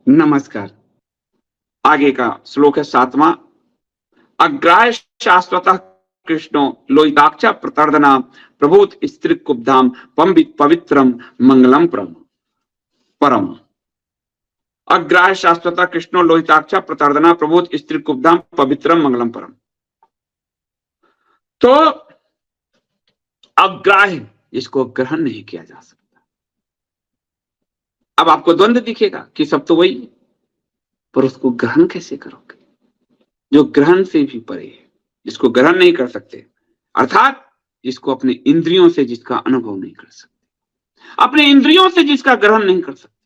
नमस्कार। आगे का श्लोक है 7वां। अग्राह्य शाश्वतः कृष्णो लोहिताक्ष प्रतर्दना प्रभूत स्त्रीकुब्धाम पवित्रम मंगलम परम। अग्राह्य शाश्वतः कृष्णो लोहिताक्ष प्रतर्दना प्रभूत स्त्रीकुब्धाम पवित्रम मंगलम परम। तो अग्राह्य, इसको ग्रहण नहीं किया जा सकता। अब आपको द्वंद्व दिखेगा कि सब तो वही है, पर उसको ग्रहण कैसे करोगे जो ग्रहण से भी परे है, जिसको ग्रहण नहीं कर सकते, अर्थात जिसको अपने इंद्रियों से जिसका अनुभव नहीं कर सकते, अपने इंद्रियों से जिसका ग्रहण नहीं कर सकते।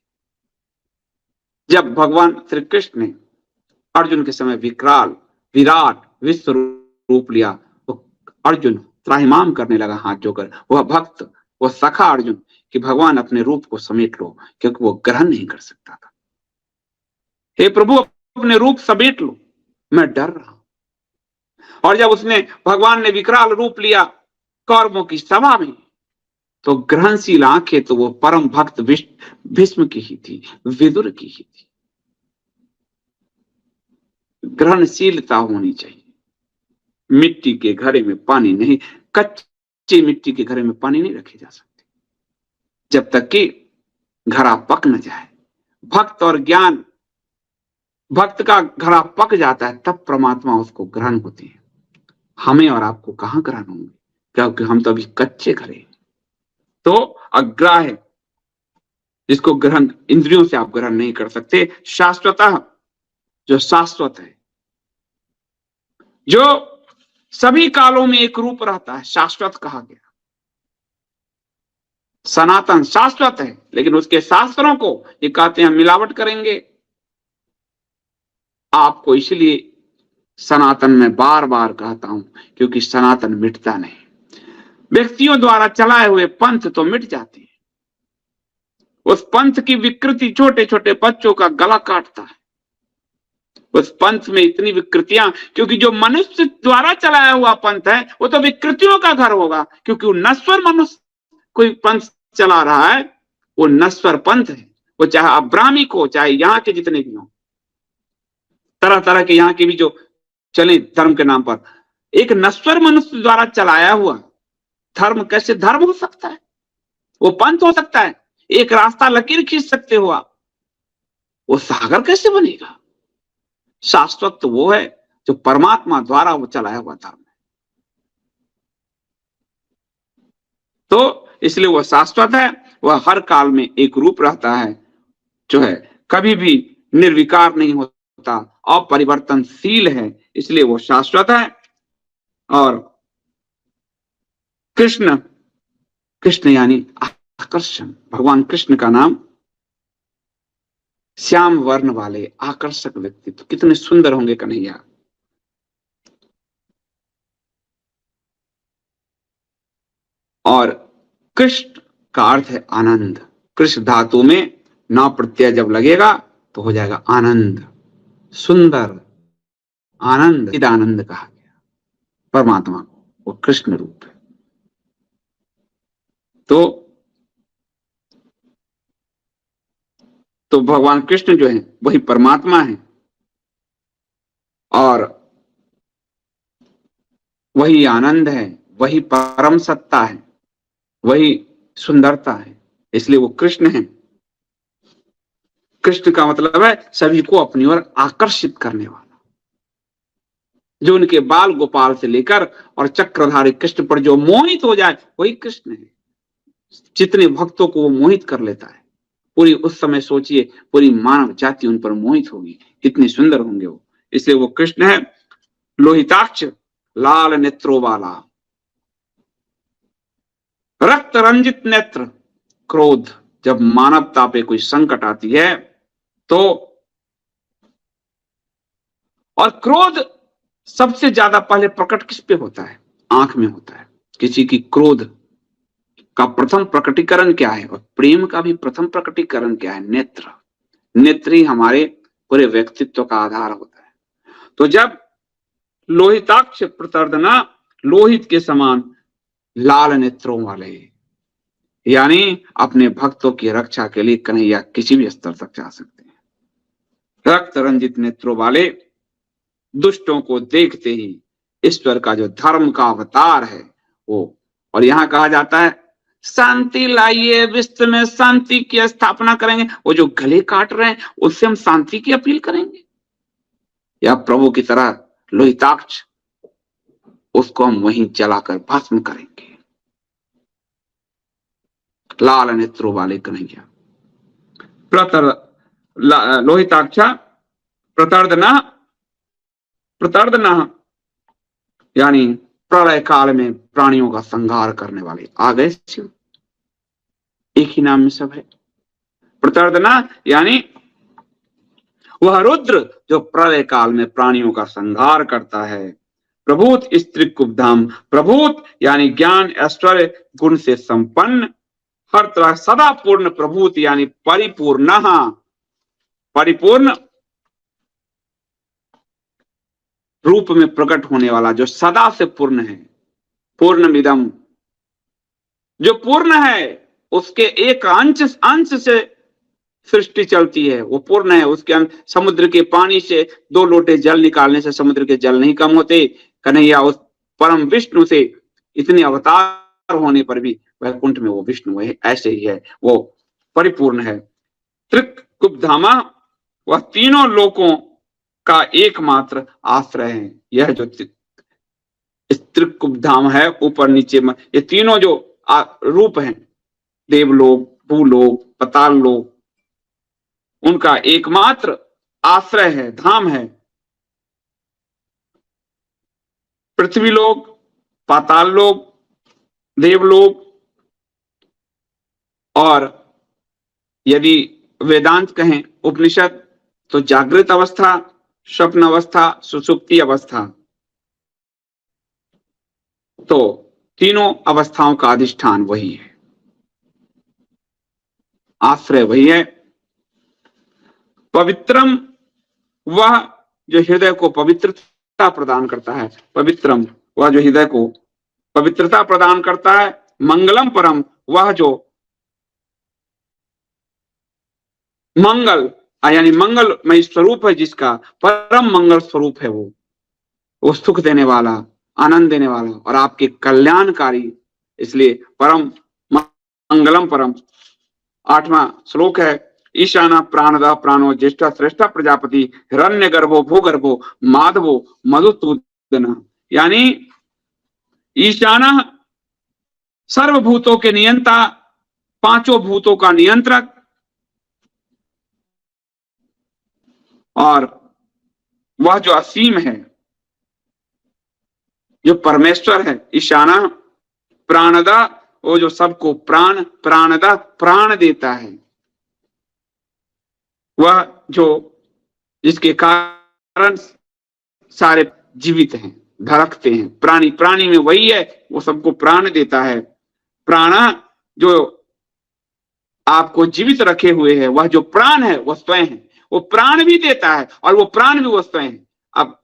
जब भगवान श्री कृष्ण ने अर्जुन के समय विराट विश्व रूप लिया, तो अर्जुन त्राहिमाम करने लगा हाथ जोकर, वह भक्त, वह सखा अर्जुन, कि भगवान अपने रूप को समेट लो, क्योंकि वो ग्रहण नहीं कर सकता था। हे प्रभु, अपने रूप समेट लो, मैं डर रहा हूं। और जब उसने भगवान ने विकराल रूप लिया कौरवों की सभा में, तो ग्रहणशील आंखें तो वो परम भक्त भीष्म की ही थी, विदुर की ही थी। ग्रहणशीलता होनी चाहिए। मिट्टी के घड़े में पानी नहीं, कच्ची मिट्टी के घड़े में पानी नहीं रखे जा सकते जब तक कि घड़ा पक न जाए। भक्त और ज्ञान, भक्त का घड़ा पक जाता है तब परमात्मा उसको ग्रहण होते हैं। हमें और आपको कहां ग्रहण होंगे, क्योंकि हम तो अभी कच्चे घड़े। तो अग्राह्य, जिसको ग्रहण इंद्रियों से आप ग्रहण नहीं कर सकते। शाश्वतः, जो शाश्वत है, जो सभी कालों में एक रूप रहता है, शाश्वत कहा गया। सनातन शाश्वत है, लेकिन उसके शास्त्रों को ये कहते हैं मिलावट करेंगे। आपको इसलिए सनातन में बार बार कहता हूं, क्योंकि सनातन मिटता नहीं। व्यक्तियों द्वारा चलाए हुए पंथ तो मिट जाते हैं। उस पंथ की विकृति छोटे छोटे बच्चों का गला काटता है। उस पंथ में इतनी विकृतियां, क्योंकि जो मनुष्य द्वारा चलाया हुआ पंथ है वो तो विकृतियों का घर होगा, क्योंकि वो नश्वर मनुष्य कोई पंथ चला रहा है, वो नश्वर पंथ है। वो चाहे आप ब्राह्मिक हो, चाहे यहाँ के जितने भी हो, तरह तरह के यहाँ के भी जो चले धर्म के नाम पर, एक नश्वर मनुष्य द्वारा चलाया हुआ धर्म कैसे धर्म हो सकता है? वो पंथ हो सकता है? एक रास्ता लकीर खींच सकते हो आप, वो सागर कैसे बनेगा? शाश्वत तो वो है जो परमात्मा द्वारा वो चलाया हुआ धर्म है। तो इसलिए वो शाश्वत है, वह हर काल में एक रूप रहता है, जो है कभी भी निर्विकार नहीं होता, अपरिवर्तनशील है, इसलिए वो शाश्वत है। और कृष्ण, कृष्ण यानी आकर्षण। भगवान कृष्ण का नाम श्याम वर्ण वाले आकर्षक व्यक्तित्व, कितने सुंदर होंगे कन्हैया। और कृष्ण का अर्थ है आनंद। कृष्ण धातु में ना प्रत्यय जब लगेगा तो हो जाएगा आनंद, सुंदर आनंद। चिदानंद कहा गया परमात्मा को, वो कृष्ण रूप है। तो भगवान कृष्ण जो है वही परमात्मा है, और वही आनंद है, वही परम सत्ता है, वही सुंदरता है, इसलिए वो कृष्ण है। कृष्ण का मतलब है सभी को अपनी ओर आकर्षित करने वाला। जो उनके बाल गोपाल से लेकर और चक्रधारी कृष्ण पर जो मोहित हो जाए वही कृष्ण है। जितने भक्तों को वो मोहित कर लेता है, पूरी उस समय सोचिए पूरी मानव जाति उन पर मोहित होगी, कितने सुंदर होंगे वो। इसलिए वो कृष्ण है। लोहिताक्ष, लाल नेत्रों वाला, रक्त रंजित नेत्र। क्रोध, जब मानवता पे कोई संकट आती है तो, और क्रोध सबसे ज्यादा पहले प्रकट किस पे होता है? आंख में होता है। किसी की क्रोध का प्रथम प्रकटीकरण क्या है, और प्रेम का भी प्रथम प्रकटीकरण क्या है? नेत्र। नेत्र ही हमारे पूरे व्यक्तित्व का आधार होता है। तो जब लोहिताक्ष प्रतर्दना, लोहित के समान लाल नेत्रों वाले, यानी अपने भक्तों की रक्षा के लिए कन्हैया किसी भी स्तर तक जा सकते हैं। रक्त रंजित नेत्रों वाले दुष्टों को देखते ही ईश्वर का जो धर्म का अवतार है वो, और यहां कहा जाता है शांति लाइए, विश्व में शांति की स्थापना करेंगे। वो जो गले काट रहे हैं उससे हम शांति की अपील करेंगे या प्रभु की तरह लोहिताक्ष उसको हम वहीं जलाकर भस्म करेंगे। लाल नेत्रों वाले कन्हैया लोहिताक्षा प्रतर्दना यानी प्रलय काल में प्राणियों का संहार करने वाले आ गए शिव। एक ही नाम में सब है। प्रतर्दना यानी वह रुद्र जो प्रलय काल में प्राणियों का संहार करता है। प्रभूत स्त्री कुब्धाम, प्रभूत यानी ज्ञान ऐश्वर्य गुण से संपन्न, हर तरह सदा पूर्ण प्रभूत यानी परिपूर्ण, परिपूर्ण रूप में प्रकट होने वाला जो सदा से पूर्ण है। पूर्णमिदम जो पूर्ण है उसके एक अंश से सृष्टि चलती है, वो पूर्ण है। उसके समुद्र के पानी से 2 लोटे जल निकालने से समुद्र के जल नहीं कम होते। कन्हैया उस परम विष्णु से इतने अवतार होने पर भी वैकुंठ में वो विष्णु है, ऐसे ही है, वो परिपूर्ण है। त्रिकुब्धामा वह तीनों लोकों का एकमात्र आश्रय है। यह जो त्रिकुब्धाम है ऊपर नीचे में, ये तीनों जो रूप हैं, देवलोक, भूलोक, पाताल लोक, उनका एकमात्र आश्रय है, धाम है। पृथ्वी लोक, पाताल लोक, देवलोक, और यदि वेदांत कहें उपनिषद तो जागृत अवस्था, स्वप्न अवस्था, सुषुप्ति अवस्था, तो तीनों अवस्थाओं का अधिष्ठान वही है, आश्रय वही है। पवित्रम वह जो हृदय को पवित्रता प्रदान करता है, पवित्रम वह जो हृदय को पवित्रता प्रदान करता है। मंगलम परम वह जो मंगल यानी मंगलमय स्वरूप है, जिसका परम मंगल स्वरूप है, वो सुख देने वाला, आनंद देने वाला और आपके कल्याणकारी, इसलिए परम मंगलम परम। 8वां श्लोक है ईशाना प्राणदा प्राणो ज्येष्ठा श्रेष्ठा प्रजापति हिरण्य गर्भो भूगर्भो माधवो मधुसूदन, यानी ईशाना सर्वभूतों के नियंता, 5 भूतों का नियंत्रक, और वह जो असीम है, जो परमेश्वर है। ईशाना प्राणदा वो जो सबको प्राण, प्राणदा प्राण देता है, वह जो जिसके कारण सारे जीवित हैं, धड़कते हैं, प्राणी, प्राणी में वही है, वो सबको प्राण देता है। प्राणा जो आपको जीवित रखे हुए है, वह जो प्राण है वह स्वयं है, वो प्राण भी देता है और वो प्राण भी वो स्वयं है। अब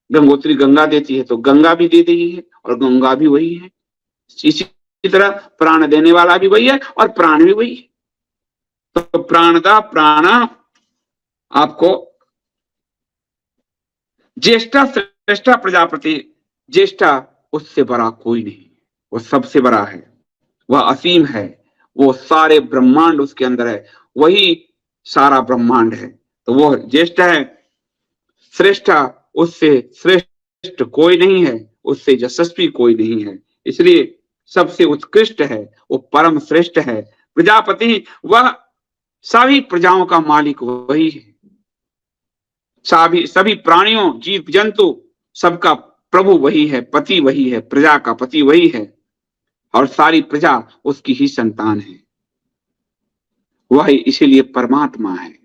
गंगोत्री गंगा देती है तो गंगा भी दे रही है और गंगा भी वही है। इसी तरह प्राण देने वाला भी वही है और प्राण भी वही है। तो प्राणदा प्राणा आपको ज्येष्ठा श्रेष्ठा प्रजापति, ज्येष्ठा उससे बड़ा कोई नहीं, वो सबसे बड़ा है, वह असीम है, वो सारे ब्रह्मांड उसके अंदर है, वही सारा ब्रह्मांड है, तो वो ज्येष्ठ है। श्रेष्ठा उससे श्रेष्ठ कोई नहीं है, उससे यशस्वी कोई नहीं है, इसलिए सबसे उत्कृष्ट है, वो परम श्रेष्ठ है। प्रजापति वह सभी प्रजाओं का मालिक वही है, सभी प्राणियों जीव जंतु सबका प्रभु वही है, पति वही है, प्रजा का पति वही है और सारी प्रजा उसकी ही संतान है। वही इसीलिए परमात्मा है,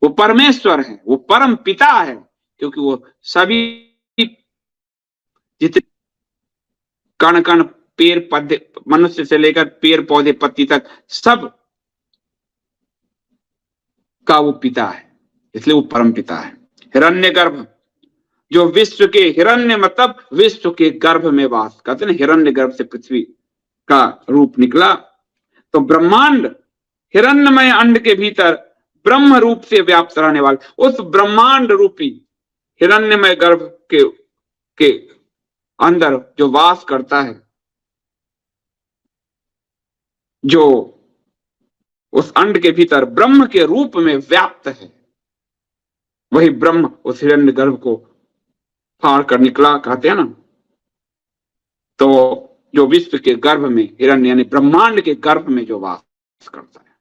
वो परमेश्वर है, वो परम पिता है, क्योंकि वो सभी जितने कण कण पेड़ पौधे, मनुष्य से लेकर पेड़ पौधे पत्ती तक सब का वो पिता है, इसलिए वो परम पिता है। हिरण्यगर्भ जो विश्व के, हिरण्य मतलब विश्व के गर्भ में वास करते हैं, हिरण्य गर्भ से पृथ्वी का रूप निकला। तो ब्रह्मांड हिरण्यमय अंड के भीतर ब्रह्म रूप से व्याप्त रहने वाले उस ब्रह्मांड रूपी हिरण्यमय गर्भ के अंदर जो वास करता है, जो उस अंड के भीतर ब्रह्म के रूप में व्याप्त है, वही ब्रह्म उस हिरण्य गर्भ को फाड़ कर निकला, कहते हैं ना। तो जो विश्व के गर्भ में हिरण्य यानी ब्रह्मांड के गर्भ में जो वास करता है,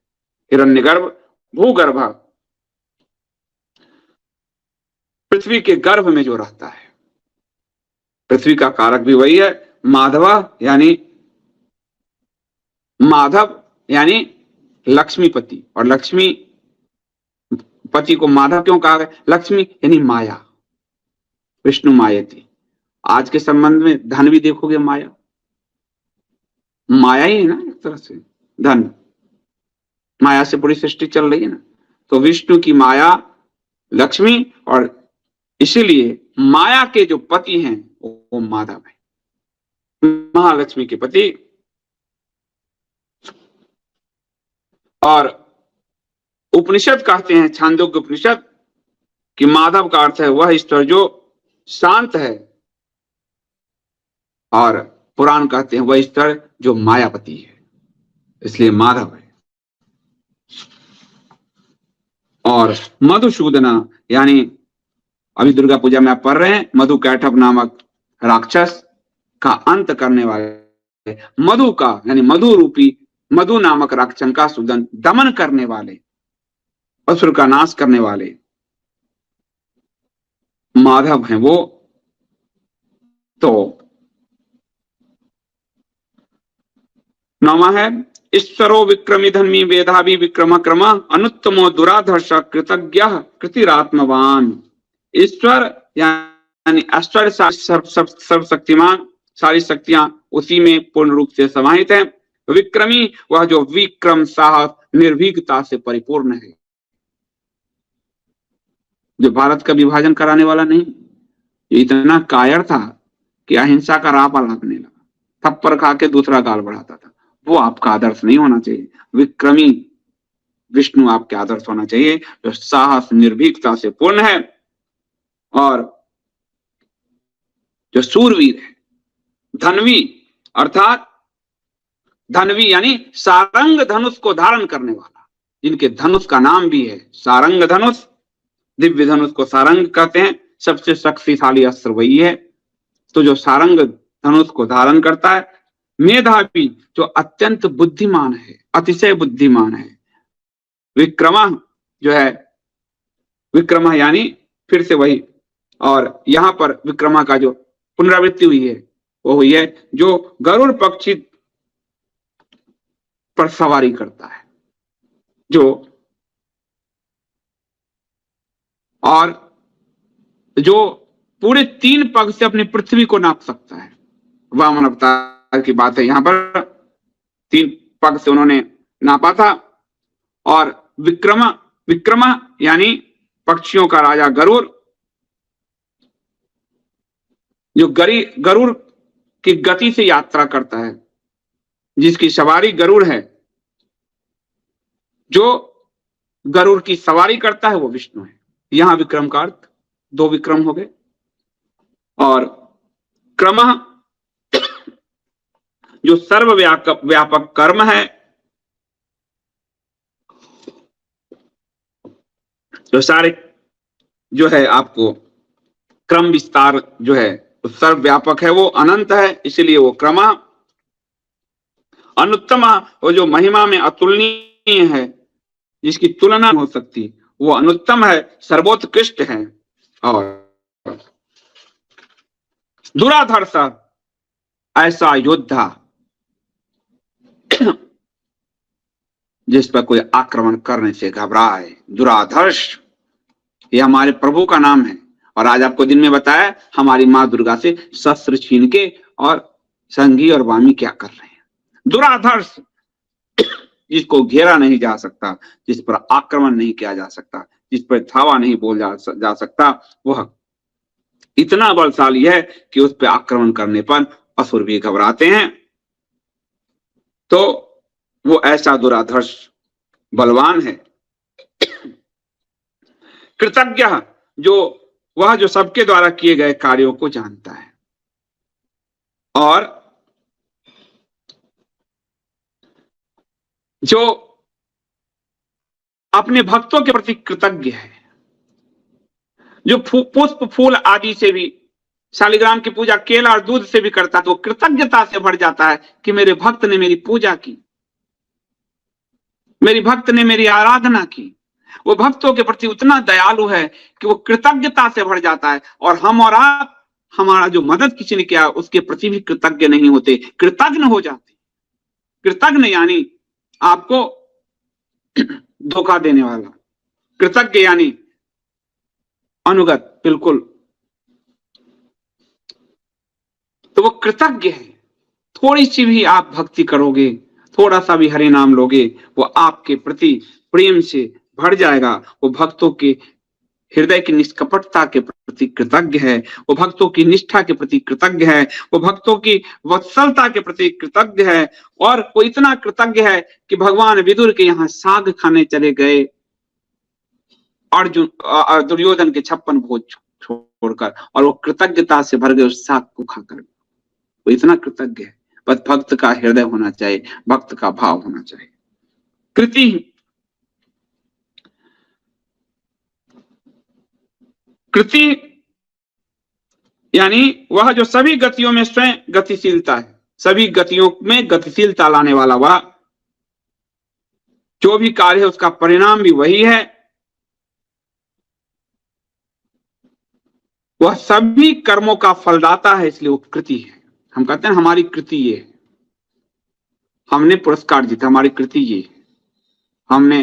हिरण्य गर्भ, भूगर्भ, पृथ्वी के गर्भ में जो रहता है, पृथ्वी का कारक भी वही है। माधव यानी लक्ष्मीपति, और लक्ष्मी पति को माधव क्यों कहा गया? लक्ष्मी यानी माया, विष्णु मायती। आज के संबंध में धन भी देखोगे माया ही है ना, एक तरह से धन, माया से पूरी सृष्टि चल रही है ना। तो विष्णु की माया लक्ष्मी, और इसीलिए माया के जो पति हैं वो माधव है, महालक्ष्मी के पति। और उपनिषद कहते हैं, छांदोग्य उपनिषद, कि माधव का अर्थ है वह ईश्वर जो शांत है, और पुराण कहते हैं वह ईश्वर जो मायापति है, इसलिए माधव है। और मधुसूदना यानी अभी दुर्गा पूजा में आप पढ़ रहे हैं, मधु कैटभ नामक राक्षस का अंत करने वाले, मधु का यानी मधु रूपी मधु नामक राक्षस का सूदन दमन करने वाले, असुर का नाश करने वाले माधव हैं वो। तो नौवां है ईश्वरो विक्रमी धन्मी वेदाभि विक्रम क्रम अनुत्तमो दुराधर्ष कृतज्ञ कृतिरात्मवान। ईश्वर यानी ऐश्वर्य सर्वशक्तिमान, सारी शक्तियां उसी में पूर्ण रूप से समाहित है। विक्रमी वह जो विक्रम, साहस, निर्भीकता से परिपूर्ण है, जो भारत का विभाजन कराने वाला नहीं, ये इतना कायर था कि अहिंसा का राह लागने लगा, थप्पड़ खा के दूसरा गाल बढ़ाता था। वो आपका आदर्श नहीं होना चाहिए। विक्रमी विष्णु आपके आदर्श होना चाहिए, जो साहस, निर्भीकता से पूर्ण है और जो सूरवीर है। धनवी अर्थात धनवी यानी सारंग धनुष को धारण करने वाला, जिनके धनुष का नाम भी है सारंग धनुष। दिव्य धनुष को सारंग कहते हैं, सबसे शक्तिशाली अस्त्र वही है। तो जो सारंग धनुष को धारण करता है, मेधावी जो अत्यंत बुद्धिमान है, अतिशय बुद्धिमान है। विक्रमा जो है, विक्रमा यानी फिर से वही, और यहां पर विक्रमा का जो पुनरावृत्ति हुई है वो हुई है जो गरुड़ पक्षी पर सवारी करता है, जो और जो पूरे 3 पग से अपनी पृथ्वी को नाप सकता है। वामन अवतार की बात है, यहां पर 3 पग से उन्होंने नापा था। और विक्रमा यानी पक्षियों का राजा गरुड़, जो गरुड़ की गति से यात्रा करता है, जिसकी सवारी गरुड़ है, जो गरुड़ की सवारी करता है वो विष्णु है। यहां विक्रम का अर्थ 2 विक्रम हो गए। और क्रम जो सर्वव्यापक कर्म है, जो सारे जो है आपको क्रम विस्तार जो है सर्वव्यापक है, वो अनंत है, इसलिए वो क्रमा। अनुत्तमा वो जो महिमा में अतुलनीय है, जिसकी तुलना हो सकती, वो अनुत्तम है, सर्वोत्कृष्ट है। और दुराधर्ष ऐसा योद्धा जिस पर कोई आक्रमण करने से घबराए, दुराधर्ष, ये हमारे प्रभु का नाम है। और आज आपको दिन में बताया हमारी माँ दुर्गा से शस्त्र छीन के और संगी और वामी क्या कर रहे हैं। दुराधर्ष जिसको घेरा नहीं जा सकता, जिस पर आक्रमण नहीं किया जा सकता, जिस पर धावा नहीं बोल जा सकता, वह इतना बलशाली है कि उस पर आक्रमण करने पर असुर भी घबराते हैं। तो वो ऐसा दुराधर्ष बलवान है कृतज्ञ वह जो सबके द्वारा किए गए कार्यों को जानता है और जो अपने भक्तों के प्रति कृतज्ञ है, जो पुष्प फूल आदि से भी, शालिग्राम की पूजा केला और दूध से भी करता है, तो कृतज्ञता से भर जाता है कि मेरे भक्त ने मेरी पूजा की, मेरी भक्त ने मेरी आराधना की। वो भक्तों के प्रति उतना दयालु है कि वो कृतज्ञता से भर जाता है। और हम और आप, हमारा जो मदद किसी ने किया उसके प्रति भी कृतज्ञ नहीं होते, कृतज्ञ हो जाते। कृतज्ञ यानी आपको धोखा देने वाला, कृतज्ञ यानी अनुगत, बिल्कुल। तो वो कृतज्ञ है। थोड़ी सी भी आप भक्ति करोगे, थोड़ा सा भी हरि नाम लोगे, वो आपके प्रति प्रेम से भर जाएगा। वो भक्तों के हृदय की निष्कपटता के प्रति कृतज्ञ है, वो भक्तों की निष्ठा के प्रति कृतज्ञ है, वो भक्तों की वत्सलता के प्रति कृतज्ञ है। और वो इतना कृतज्ञ है कि भगवान विदुर के यहाँ साग खाने चले गए अर्जुन दुर्योधन के 56 भोज छोड़कर, और वो कृतज्ञता से भर गए उस साग को खाकर। वो इतना कृतज्ञ है। बस भक्त का हृदय होना चाहिए, भक्त का भाव होना चाहिए। कृति कृति यानी वह जो सभी गतियों में स्वयं गतिशीलता है, सभी गतियों में गतिशीलता लाने वाला, वह जो भी कार्य है उसका परिणाम भी वही है। वह सभी कर्मों का फलदाता है, इसलिए वो कृति है। हम कहते हैं हमारी कृति ये है, हमने पुरस्कार जीता, हमारी कृति ये है, हमने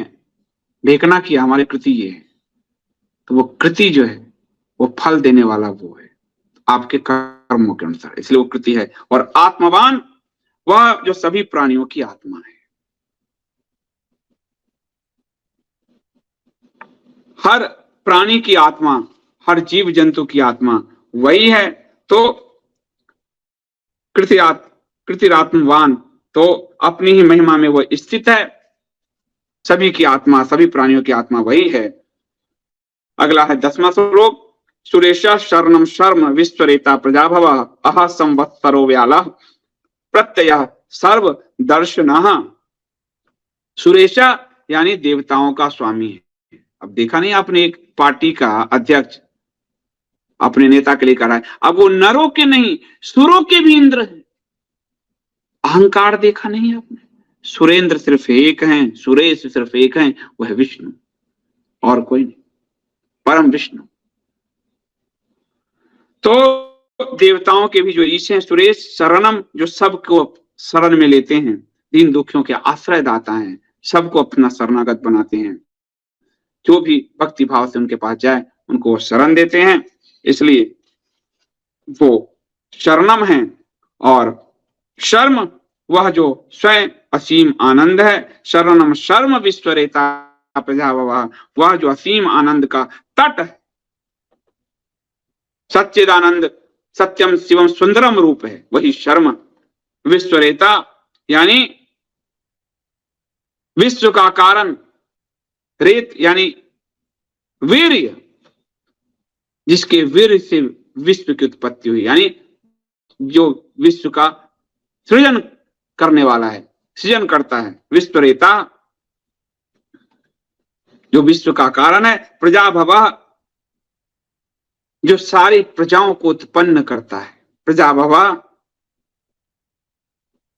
देखना किया, हमारी कृति ये है। तो वो कृति जो है वो फल देने वाला वो है आपके कर्मों के अनुसार, इसलिए वो कृति है। और आत्मवान वह जो सभी प्राणियों की आत्मा है, हर प्राणी की आत्मा, हर जीव जंतु की आत्मा वही है। तो कृतिरात्मवान तो अपनी ही महिमा में वह स्थित है। सभी की आत्मा, सभी प्राणियों की आत्मा वही है। अगला है 10वां श्लोक। सुरेश शरणम शर्म विश्वरेता प्रजाभव अह संवत्सरो व्याल प्रत्यय सर्व दर्शन। सुरेशा यानी देवताओं का स्वामी है। अब देखा नहीं आपने, एक पार्टी का अध्यक्ष अपने नेता के लिए कर रहा है, अब वो नरों के नहीं सुरों के भी इंद्र है। अहंकार देखा नहीं आपने? सुरेंद्र सिर्फ एक हैं, सुरेश सिर्फ एक हैं, वह विष्णु, और कोई नहीं, परम विष्णु। तो देवताओं के भी जो ईश हैं सुरेश, शरणम जो सबको शरण में लेते हैं, दीन दुखियों के आश्रय दाता हैं, सबको अपना शरणागत बनाते हैं। जो भी भक्ति भाव से उनके पास जाए उनको वो शरण देते हैं, इसलिए वो शरणम है। और शर्म वह जो स्वयं असीम आनंद है। शरणम शर्म विश्वरेता प्रजाभव वह जो असीम आनंद का तट है, सच्चिदानंद सत्यम शिवम सुंदरम रूप है, वही शर्म। विश्वरेता यानी विश्व का कारण, रेत यानी वीर्य, जिसके वीर्य से विश्व की उत्पत्ति हुई, यानी जो विश्व का सृजन करने वाला है, सृजन करता है। विश्वरेता जो विश्व का कारण है। प्रजाभव जो सारी प्रजाओं को उत्पन्न करता है। प्रजाभव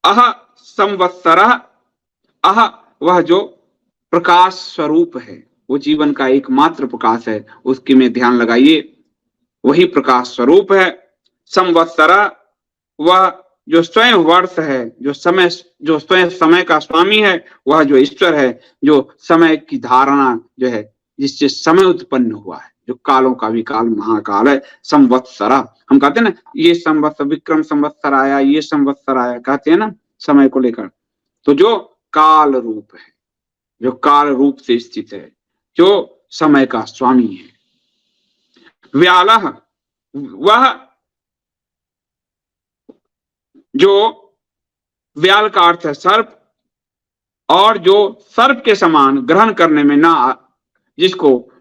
अह संवत्सर अह वह जो प्रकाश स्वरूप है, वो जीवन का एकमात्र प्रकाश है, उसकी में ध्यान लगाइए, वही प्रकाश स्वरूप है। संवत्सर वह जो स्वयं वर्ष है, जो स्वयं समय का स्वामी है, वह जो ईश्वर है, जो समय की धारणा जो है, जिससे समय उत्पन्न हुआ है, जो कालों का भी काल महाकाल है। संवत्सरा हम कहते हैं ना, ये संवत्सर विक्रम संवत्सर आया, ये संवत्सर आया, कहते हैं ना समय को लेकर। तो जो काल रूप है, जो काल रूप से स्थित है, जो समय का स्वामी है। व्यालः वह जो व्याल का अर्थ है सर्प, और जो सर्प के समान ग्रहण करने में ना जिसको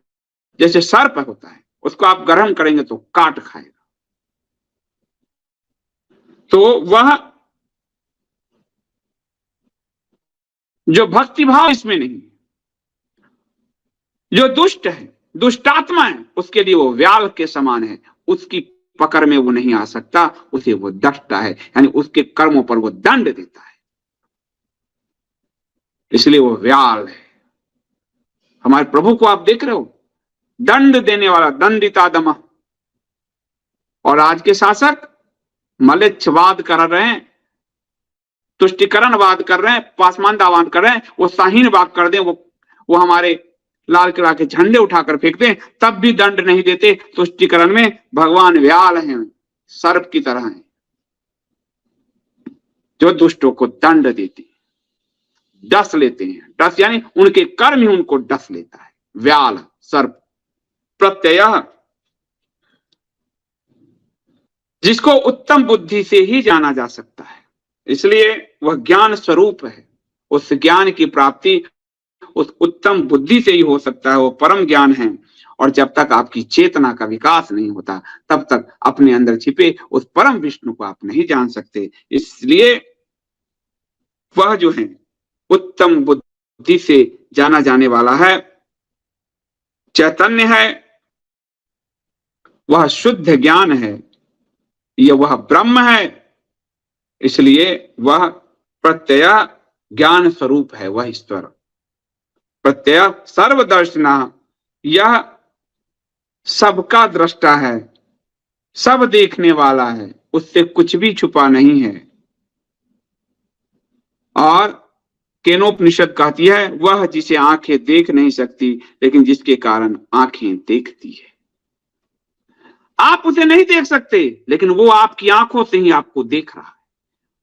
जैसे सर्प होता है, उसको आप गर्म करेंगे तो काट खाएगा। तो वह जो भक्तिभाव इसमें नहीं, जो दुष्ट है, दुष्टात्मा है, उसके लिए वो व्याल के समान है, उसकी पकड़ में वो नहीं आ सकता, उसे वो दंडता है, यानी उसके कर्मों पर वो दंड देता है, इसलिए वो व्याल है। हमारे प्रभु को आप देख रहे हो, दंड देने वाला, दंडितादम। और आज के शासक मलेच्छवाद कर रहे हैं, तुष्टिकरणवाद कर रहे हैं, पासमानदावाद कर रहे हैं, वो शाहीनबाग कर दें, वो हमारे लाल किला के झंडे उठाकर फेंक दें, तब भी दंड नहीं देते। तुष्टिकरण में भगवान व्याल हैं, सर्प की तरह हैं, जो दुष्टों को दंड देते हैं, डस लेते हैं। डस यानी उनके कर्म ही उनको डस लेता है, व्याल सर्प। प्रत्यय, जिसको उत्तम बुद्धि से ही जाना जा सकता है, इसलिए वह ज्ञान स्वरूप है। उस ज्ञान की प्राप्ति उस उत्तम बुद्धि से ही हो सकता है, वो परम ज्ञान है। और जब तक आपकी चेतना का विकास नहीं होता, तब तक अपने अंदर छिपे उस परम विष्णु को आप नहीं जान सकते। इसलिए वह जो है उत्तम बुद्धि से जाना जाने वाला है, चैतन्य है, वह शुद्ध ज्ञान है, यह वह ब्रह्म है, इसलिए वह प्रत्यय ज्ञान स्वरूप है, वह ईश्वर। प्रत्यय सर्वदर्शना, यह सबका दृष्टा है, सब देखने वाला है, उससे कुछ भी छुपा नहीं है। और केनोपनिषद कहती है, वह जिसे आंखें देख नहीं सकती, लेकिन जिसके कारण आंखें देखती है। आप उसे नहीं देख सकते, लेकिन वो आपकी आंखों से ही आपको देख रहा है,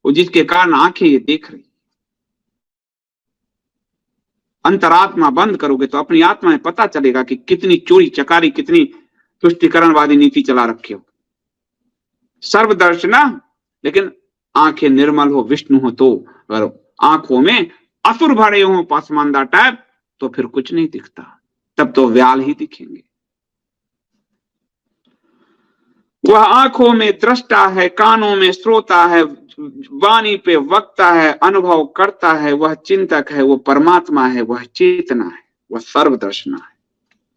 वो जिसके कारण आंखें ये देख रही। अंतरात्मा बंद करोगे तो अपनी आत्मा में पता चलेगा कि कितनी चोरी चकारी, कितनी तुष्टिकरणवादी नीति चला रखे हो। सर्वदर्शना, लेकिन आंखें निर्मल हो, विष्णु हो, तो अगर आंखों में असुर भरे हो, पासमानदा टाइप, तो फिर कुछ नहीं दिखता, तब तो व्याल ही दिखेंगे। वह आंखों में दृष्टा है, कानों में श्रोता है, वाणी पे वक्ता है, अनुभव करता है, वह चिंतक है, वो परमात्मा है, वह चेतना है, वह सर्वदर्शना है।